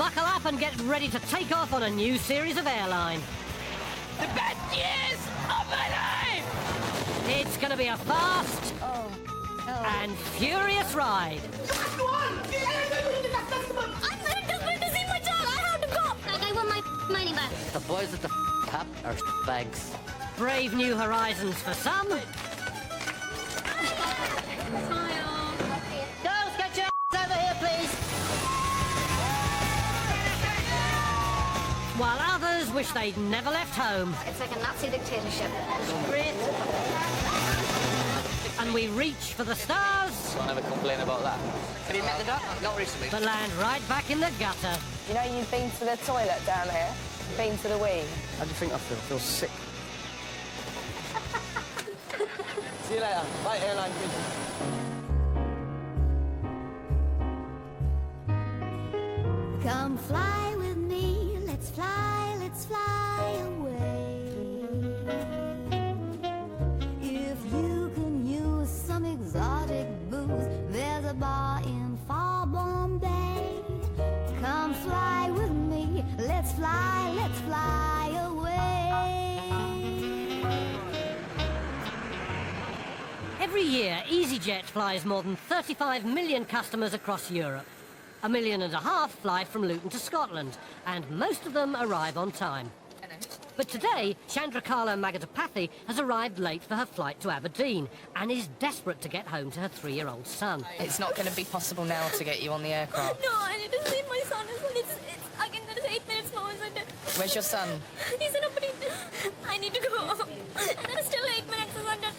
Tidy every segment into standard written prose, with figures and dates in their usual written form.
buckle up and get ready to take off on a new series of Airline. The best years of my life! It's going to be a fast and furious ride. Go on! I'm very desperate to see my child. I have to go. Like, I want my money back. The boys at the hub are bags. Brave new horizons for some. Girls, get your over here, please. While others wish they'd never left home. It's like a Nazi dictatorship. Great. And we reach for the stars, Don't ever complain about that. Have you met the duck? Not recently. but land right back in the gutter. You know, you've been to the toilet down here, been to the wee. How do you think I feel? I feel sick. See you later. Bye, Airline. Come fly with me, let's fly away. If you can use some exotic booze, there's a bar in far Bombay. Come fly with me, let's fly away. Every year, EasyJet flies more than 35 million customers across Europe. 1.5 million fly from Luton to Scotland, and most of them arrive on time. But today, Chandrakala Magadapathy has arrived late for her flight to Aberdeen and is desperate to get home to her 3-year-old son. It's not going to be possible now to get you on the aircraft. No, I need to see my son as well. Again, there is 8 minutes now, isn't it? Where's your son? He's in a pretty... I need to go. There is still 8 minutes, isn't it?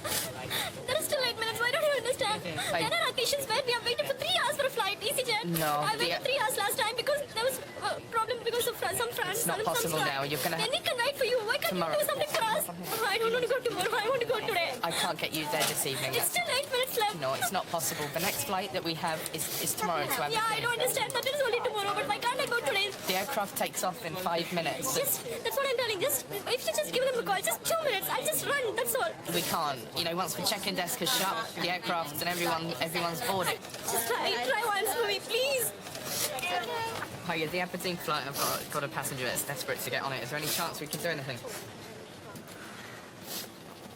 There is still 8 minutes. Why don't you understand? There are occasions where we have waited for 3 hours for a flight, EasyJet. No, I waited 3 hours last time because there was a problem because of some France. It's not possible now. You're going to... Then we can wait for you. Why can't Tomorrow. you do something for us? Oh, I don't want to go tomorrow. I want to go today. I can't get you there this evening. It's still 8 minutes left. No, it's not possible. The next flight that we have is tomorrow to Aberdeen. Yeah, I don't understand. That is only tomorrow, but why can't I go today? The aircraft takes off in 5 minutes. Just, that's what I'm telling. Just, if you just give them a call, just 2 minutes. I'll just run, that's all. We can't. You know, once the check-in desk is shut, the aircraft and everyone's boarded. Just try once for me, please. Hiya, the Aberdeen flight, I've got a passenger that's desperate to get on it. Is there any chance we can do anything?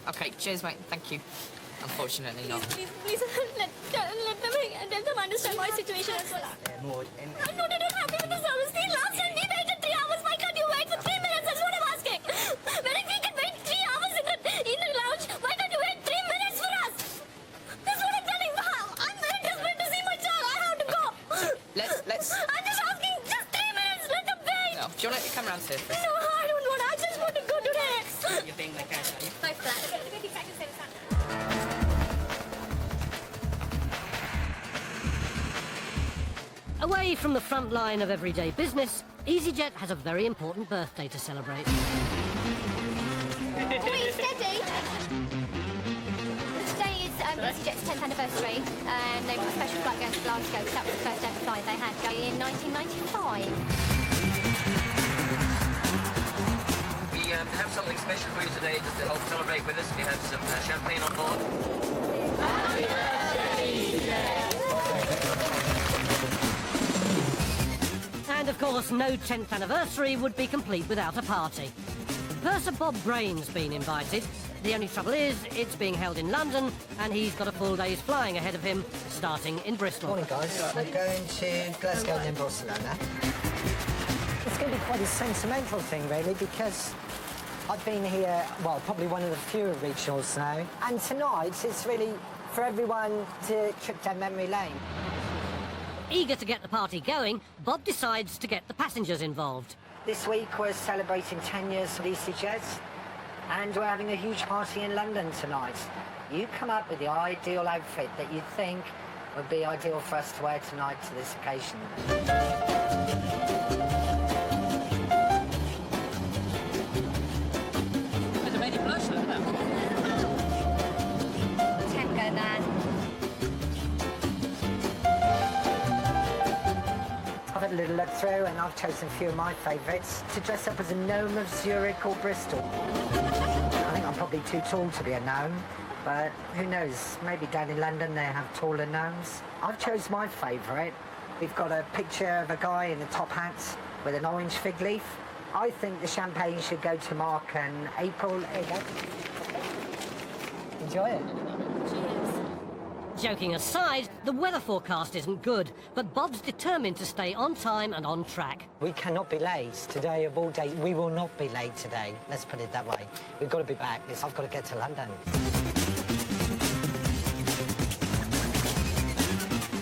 Okay, cheers, mate. Thank you. Unfortunately not. Please, let them understand my situation as well. No, they don't have me with the service. See, last time we waited 3 hours. Why can't you wait for 3 minutes? That's what I'm asking. When if we can wait 3 hours in the lounge, why can't you wait 3 minutes for us? That's what I'm telling you. I'm very desperate to see my child. I have to go. Let's... I'm just asking, just 3 minutes. Let them wait. No. Do you want to come round here? No, I don't want. I just want to go today. You're being like that, are you? Sorry for that. Okay, I can say that. Away from the front line of everyday business, EasyJet has a very important birthday to celebrate. Wait, steady. Today is EasyJet's 10th anniversary, and they've got a special flight going to Glasgow, because that was the first ever flight they had going in 1995. We have something special for you today just to help celebrate with us. We have some champagne on board. Happy birthday, And of course, no 10th anniversary would be complete without a party. Purser Bob Brain's been invited. The only trouble is, it's being held in London, and he's got a full day's flying ahead of him, starting in Bristol. Morning, guys. We're going to Glasgow and then Barcelona. It's going to be quite a sentimental thing, really, because I've been here, well, probably one of the fewer regionals now. And tonight, it's really for everyone to trip down memory lane. Eager to get the party going, Bob decides to get the passengers involved. This week, we're celebrating 10 years of EasyJet, and we're having a huge party in London tonight. You come up with the ideal outfit that you think would be ideal for us to wear tonight to this occasion. Has it made you blush? Look at that. Tango man. I've had a little look through, and I've chosen a few of my favourites to dress up as a gnome of Zurich or Bristol. I think I'm probably too tall to be a gnome, but who knows? Maybe down in London they have taller gnomes. I've chosen my favourite, We've got a picture of a guy in a top hat with an orange fig leaf. I think the champagne should go to Mark and April. There you go. Enjoy it. Joking aside, the weather forecast isn't good, but Bob's determined to stay on time and on track. We cannot be late today of all days. We will not be late today. Let's put it that way. We've got to be back. I've got to get to London.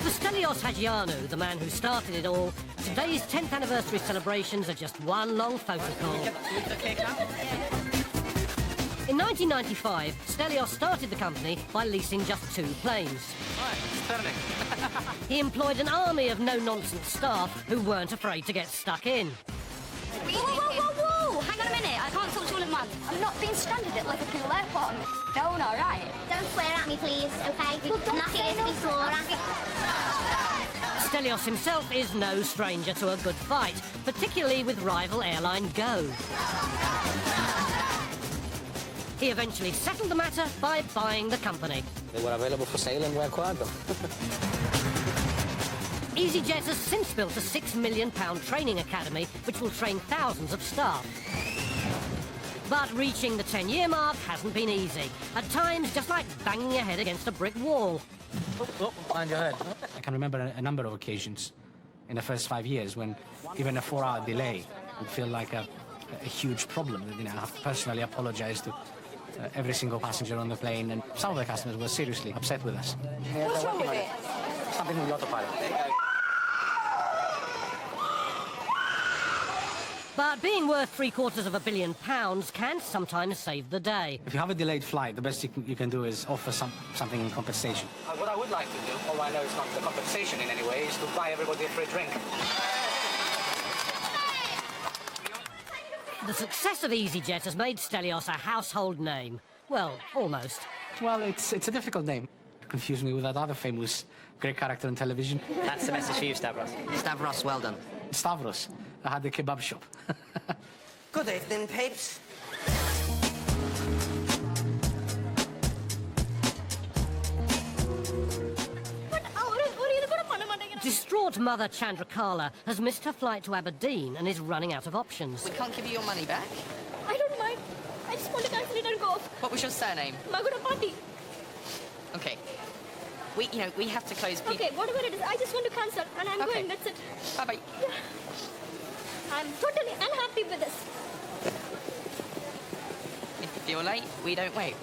For Stelios Hagianou, the man who started it all, today's 10th anniversary celebrations are just one long photo call. In 1995, Stelios started the company by leasing just 2 planes. He employed an army of no-nonsense staff who weren't afraid to get stuck in. Whoa, whoa, whoa, whoa! Hang on a minute, I can't talk to all at once. I'm not being stranded at Liverpool Airport. No, no, right? Don't swear at me, please, okay? Nothing is to be sworn at. Stelios himself is no stranger to a good fight, particularly with rival airline Go. He eventually settled the matter by buying the company. They were available for sale and we acquired them. EasyJet has since built a £6 million training academy which will train thousands of staff. But reaching the 10-year mark hasn't been easy. At times, just like banging your head against a brick wall. Oh, mind your head. I can remember a number of occasions in the first 5 years when even a 4-hour delay would feel like a huge problem. You know, I have to personally apologize to every single passenger on the plane, and some of the customers were seriously upset with us. What's wrong with it? Something with autopilot. But being worth £750 million can sometimes save the day. If you have a delayed flight, the best you can do is offer something in compensation. What I would like to do, although I know it's not the compensation in any way, is to buy everybody a free drink. The success of EasyJet has made Stelios a household name. Well, almost. Well, it's a difficult name. Confuse me with that other famous Greek character on television. That's the message for you, Stavros. Stavros, well done. Stavros. I had the kebab shop. Good evening, peeps. Distraught mother Chandrakala has missed her flight to Aberdeen and is running out of options. We can't give you your money back. I don't mind. I just want to cancel it and go. What was your surname? Magunapati. Okay. We have to close. Okay, whatever it is, I just want to cancel and I'm Okay. going, that's it. Bye-bye. Yeah. I'm totally unhappy with this. If you're late, we don't wait.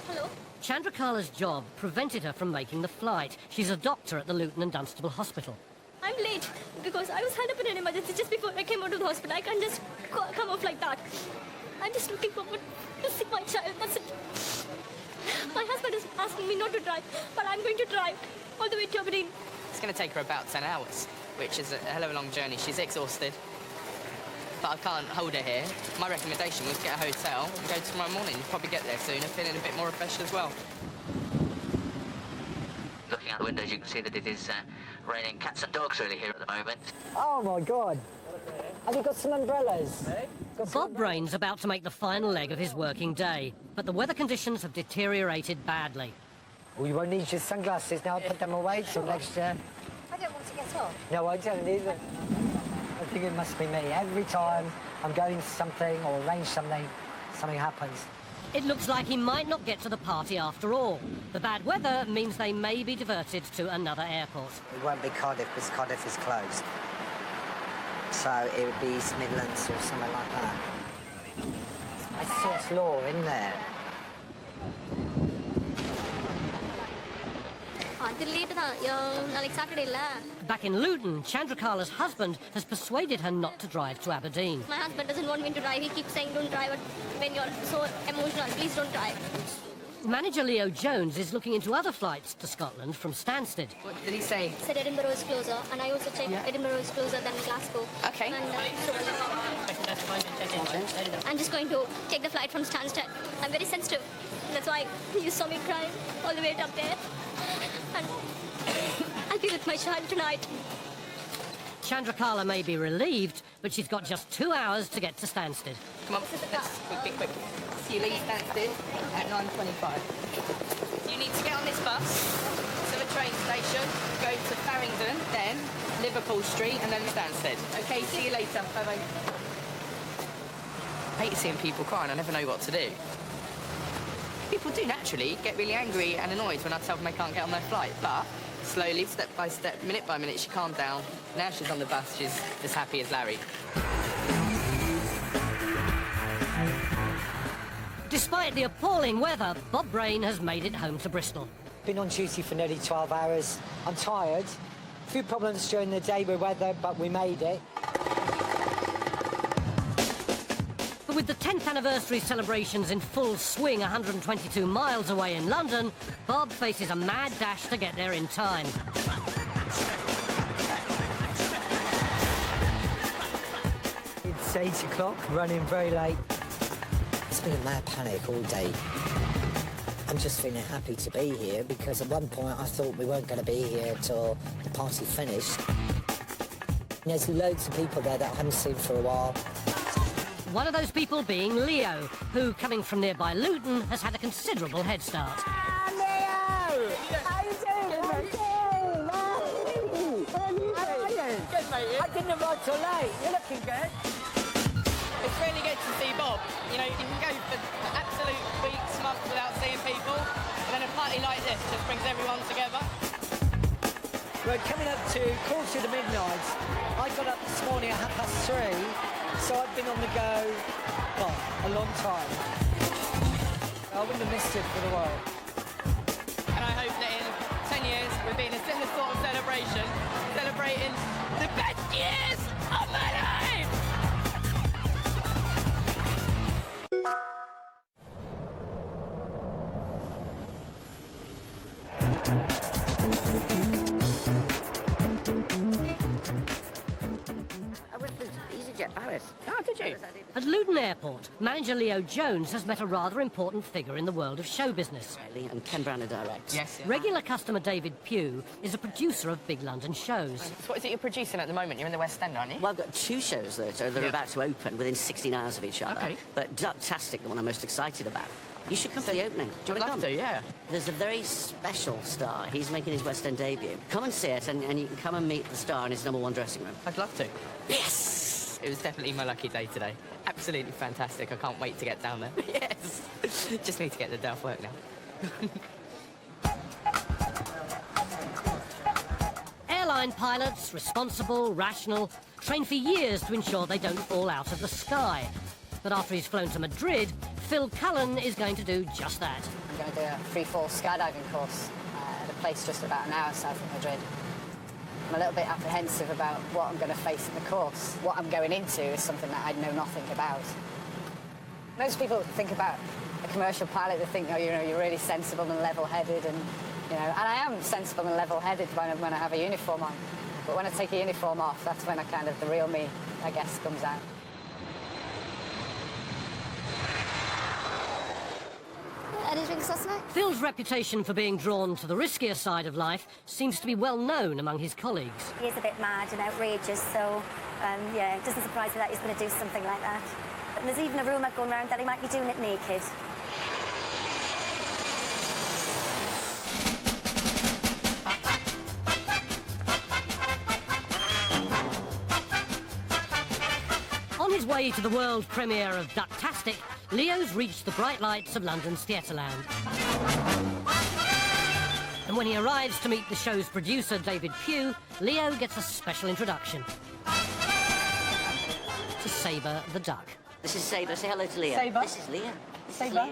Hello? Chandrakala's job prevented her from making the flight. She's a doctor at the Luton and Dunstable Hospital. I'm late because I was held up in an emergency just before I came out of the hospital. I can't just come off like that. I'm just looking forward to see my child, that's it. My husband is asking me not to drive, but I'm going to drive all the way to Aberdeen. It's going to take her about 10 hours, which is a hell of a long journey. She's exhausted. But I can't hold her here. My recommendation was get a hotel and go tomorrow morning. You'll probably get there sooner, feeling a bit more refreshed as well. Looking out the windows, you can see that it is raining cats and dogs really here at the moment. Oh, my God. Have you got some umbrellas? Bob Brain's about to make the final leg of his working day, but the weather conditions have deteriorated badly. Well, you won't need your sunglasses now. I'll put them away till next year. I don't want to get off. No, I don't either. I think it must be me. Every time I'm going to something or arrange something, something happens. It looks like he might not get to the party after all. The bad weather means they may be diverted to another airport. It won't be Cardiff because Cardiff is closed. So it would be East Midlands or somewhere like that. I saw it's law in there. Back in Luton, Chandrakala's husband has persuaded her not to drive to Aberdeen. My husband doesn't want me to drive. He keeps saying, don't drive when you're so emotional. Please don't drive. Manager Leo Jones is looking into other flights to Scotland from Stansted. What did he say? He said Edinburgh is closer, and I also checked Edinburgh is closer than Glasgow. Okay. And I'm just going to take the flight from Stansted. I'm very sensitive. That's why you saw me crying all the way up there. And I'll be with my child tonight. Chandrakala may be relieved, but she's got just 2 hours to get to Stansted. Come on, quick. So you leave Stansted at 9:25. You need to get on this bus to the train station, go to Farringdon, then Liverpool Street, and then Stansted. Okay, see you later. Bye-bye. I hate seeing people crying. I never know what to do. People do naturally get really angry and annoyed when I tell them they can't get on their flight, but slowly, step by step, minute by minute, she calmed down. Now she's on the bus, she's as happy as Larry. Despite the appalling weather, Bob Brain has made it home to Bristol. Been on duty for nearly 12 hours. I'm tired. A few problems during the day with weather, but we made it. But with the 10th anniversary celebrations in full swing 122 miles away in London, Bob faces a mad dash to get there in time. It's 8 o'clock, running very late. It's been a mad panic all day. I'm just feeling happy to be here because at one point I thought we weren't going to be here till the party finished. There's loads of people there that I haven't seen for a while. One of those people being Leo, who, coming from nearby Luton, has had a considerable head start. Leo! How you doing, mate? How are you? Good, mate. I didn't arrive till late. You're looking good. It's really good to see Bob. You know, you can go for absolute weeks, months without seeing people, and then a party like this just brings everyone together. We're coming up to quarter to midnight. I got up this morning at 3:30, so I've been on the go, well, a long time. I wouldn't have missed it for the world. And I hope that in 10 years we'll be in a similar sort of celebration, celebrating the best years of my life! Oh, did you? At Luton Airport, manager Leo Jones has met a rather important figure in the world of show business. And Ken Branagh directs. Yes. Regular customer David Pugh is a producer of big London shows. So what is it you're producing at the moment? You're in the West End, aren't you? Well, I've got 2 shows that are about to open within 16 hours of each other. Okay. But Ducktastic, the one I'm most excited about. You should come to the opening. Do you want to come? to, yeah. There's a very special star. He's making his West End debut. Come and see it, and you can come and meet the star in his #1 dressing room. I'd love to. Yes! It was definitely my lucky day today. Absolutely fantastic. I can't wait to get down there. Yes! Just need to get the day off work now. Airline pilots, responsible, rational, train for years to ensure they don't fall out of the sky. But after he's flown to Madrid, Phil Cullen is going to do just that. I'm going to do a free-fall skydiving course at a place just about an hour south of Madrid. I'm a little bit apprehensive about what I'm going to face in the course. What I'm going into is something that I know nothing about. Most people think about a commercial pilot, they think, oh, you know, you're really sensible and level-headed, and I am sensible and level-headed when I have a uniform on. But when I take a uniform off, that's when the real me, I guess, comes out. Any drinks last night? Phil's reputation for being drawn to the riskier side of life seems to be well known among his colleagues. He is a bit mad and outrageous, so yeah, it doesn't surprise me that he's going to do something like that. And there's even a rumour going around that he might be doing it naked. On his way to the world premiere of Ducktastic, Leo's reached the bright lights of London's Theatreland. And when he arrives to meet the show's producer, David Pugh, Leo gets a special introduction to Sabre the duck. This is Sabre. Say hello to Leah. Sabre. This is Leah. Sabre.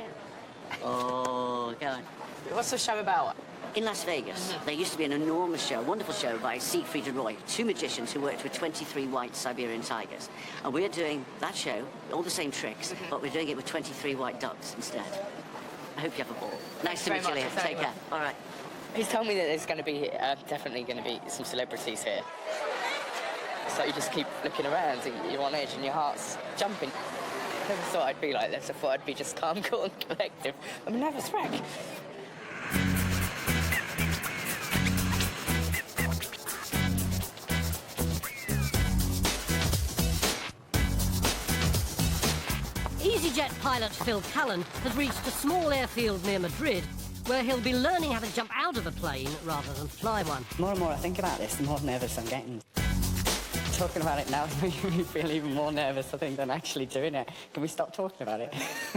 Oh, go on. What's the show about? In Las Vegas, there used to be an enormous show, a wonderful show by Siegfried and Roy, 2 magicians who worked with 23 white Siberian tigers. And we're doing that show, all the same tricks, but we're doing it with 23 white ducks instead. I hope you have a ball. Nice to meet you, Leah. Take care. All right. He's told me that there's going to be, definitely going to be some celebrities here. So you just keep looking around and you're on edge and your heart's jumping. I never thought I'd be like this. I thought I'd be just calm, cool and collective. I'm a nervous wreck. EasyJet pilot Phil Cullen has reached a small airfield near Madrid where he'll be learning how to jump out of a plane rather than fly one. More and more I think about this, the more nervous I'm getting. Talking about it now is making me feel even more nervous, I think, than actually doing it. Can we stop talking about it?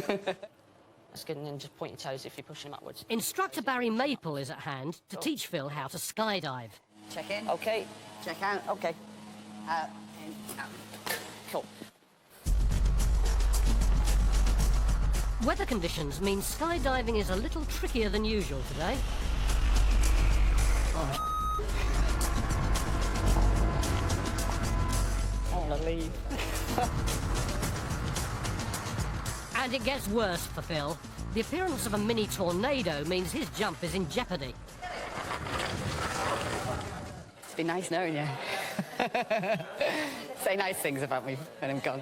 That's good, and then just point your toes if you're pushing them upwards. Instructor Barry Maple is at hand to teach Phil how to skydive. Check in. OK. Check out. OK. Out. In. Out. Cool. Weather conditions mean skydiving is a little trickier than usual today. I want to leave. And it gets worse for Phil. The appearance of a mini tornado means his jump is in jeopardy. It's been nice knowing you. Say nice things about me when I'm gone.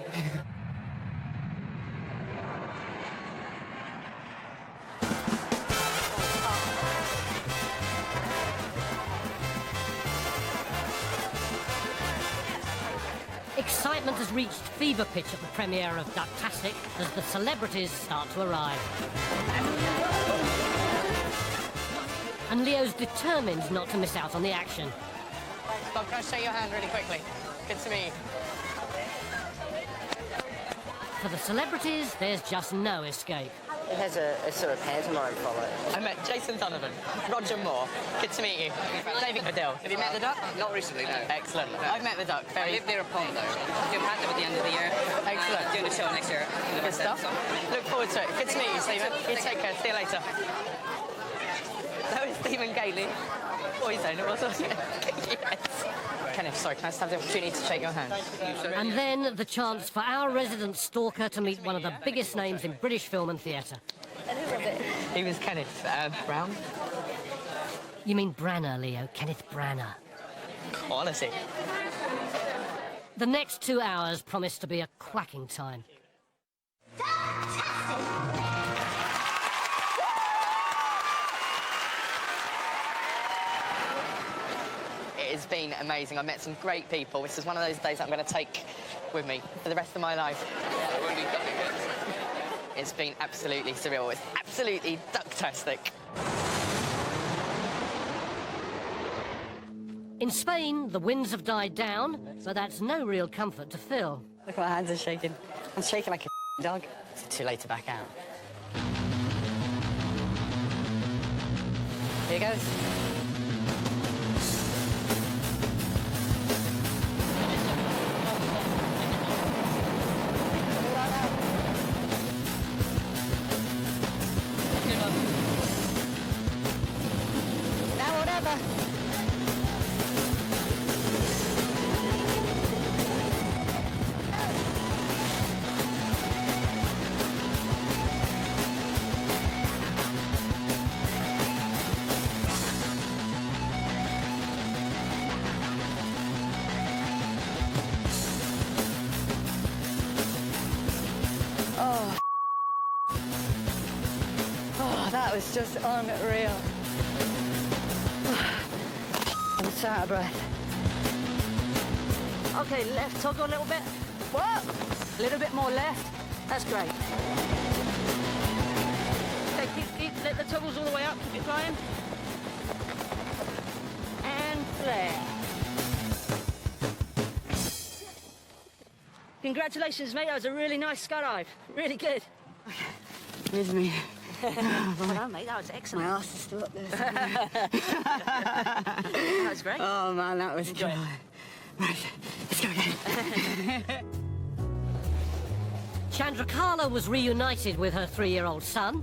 Excitement has reached fever pitch at the premiere of Ducktastic as the celebrities start to arrive. And Leo's determined not to miss out on the action. Bob, can I shake your hand really quickly? Good to meet you. For the celebrities, there's just no escape. There's a sort of pantomime follow. I met Jason Donovan, Roger Moore. Good to meet you. David Baddill. Have you met the Duck? Not recently, no. Excellent. No. I've met the Duck. I live near a pond, though. You'll have them at the end of the year. Excellent. Doing the show next year. Good stuff. Look forward to it. Good to meet you, Stephen. You take care. See you later. That was Stephen Gately. What are you saying? It was, wasn't it? Yes. Kenneth, sorry, can I just have the opportunity to shake your hand? And then the chance for our resident stalker to meet one of the biggest names in British film and theatre. He was Kenneth Brown. You mean Branagh, Leo. Kenneth Branagh. Honestly. The next 2 hours promise to be a quacking time. It has been amazing. I've met some great people. This is one of those days I'm going to take with me for the rest of my life. It's been absolutely surreal. It's absolutely ducktastic. In Spain, the winds have died down, but that's no real comfort to Phil. Look, my hands are shaking. I'm shaking like a dog. It's too late to back out. Here goes. Now whatever. Oh, that was just unreal. I'm so out of breath. Okay, left toggle a little bit. What? A little bit more left. That's great. Okay, keep let the toggles all the way up. Keep it flying. And flare. Congratulations, mate. That was a really nice skydive. Really good. Excuse me. Well done, mate. That was excellent. My arse is still up there. That was great. Oh, man, that was Enjoy good. it. Right, let's go again. Chandrakala was reunited with her 3-year-old son,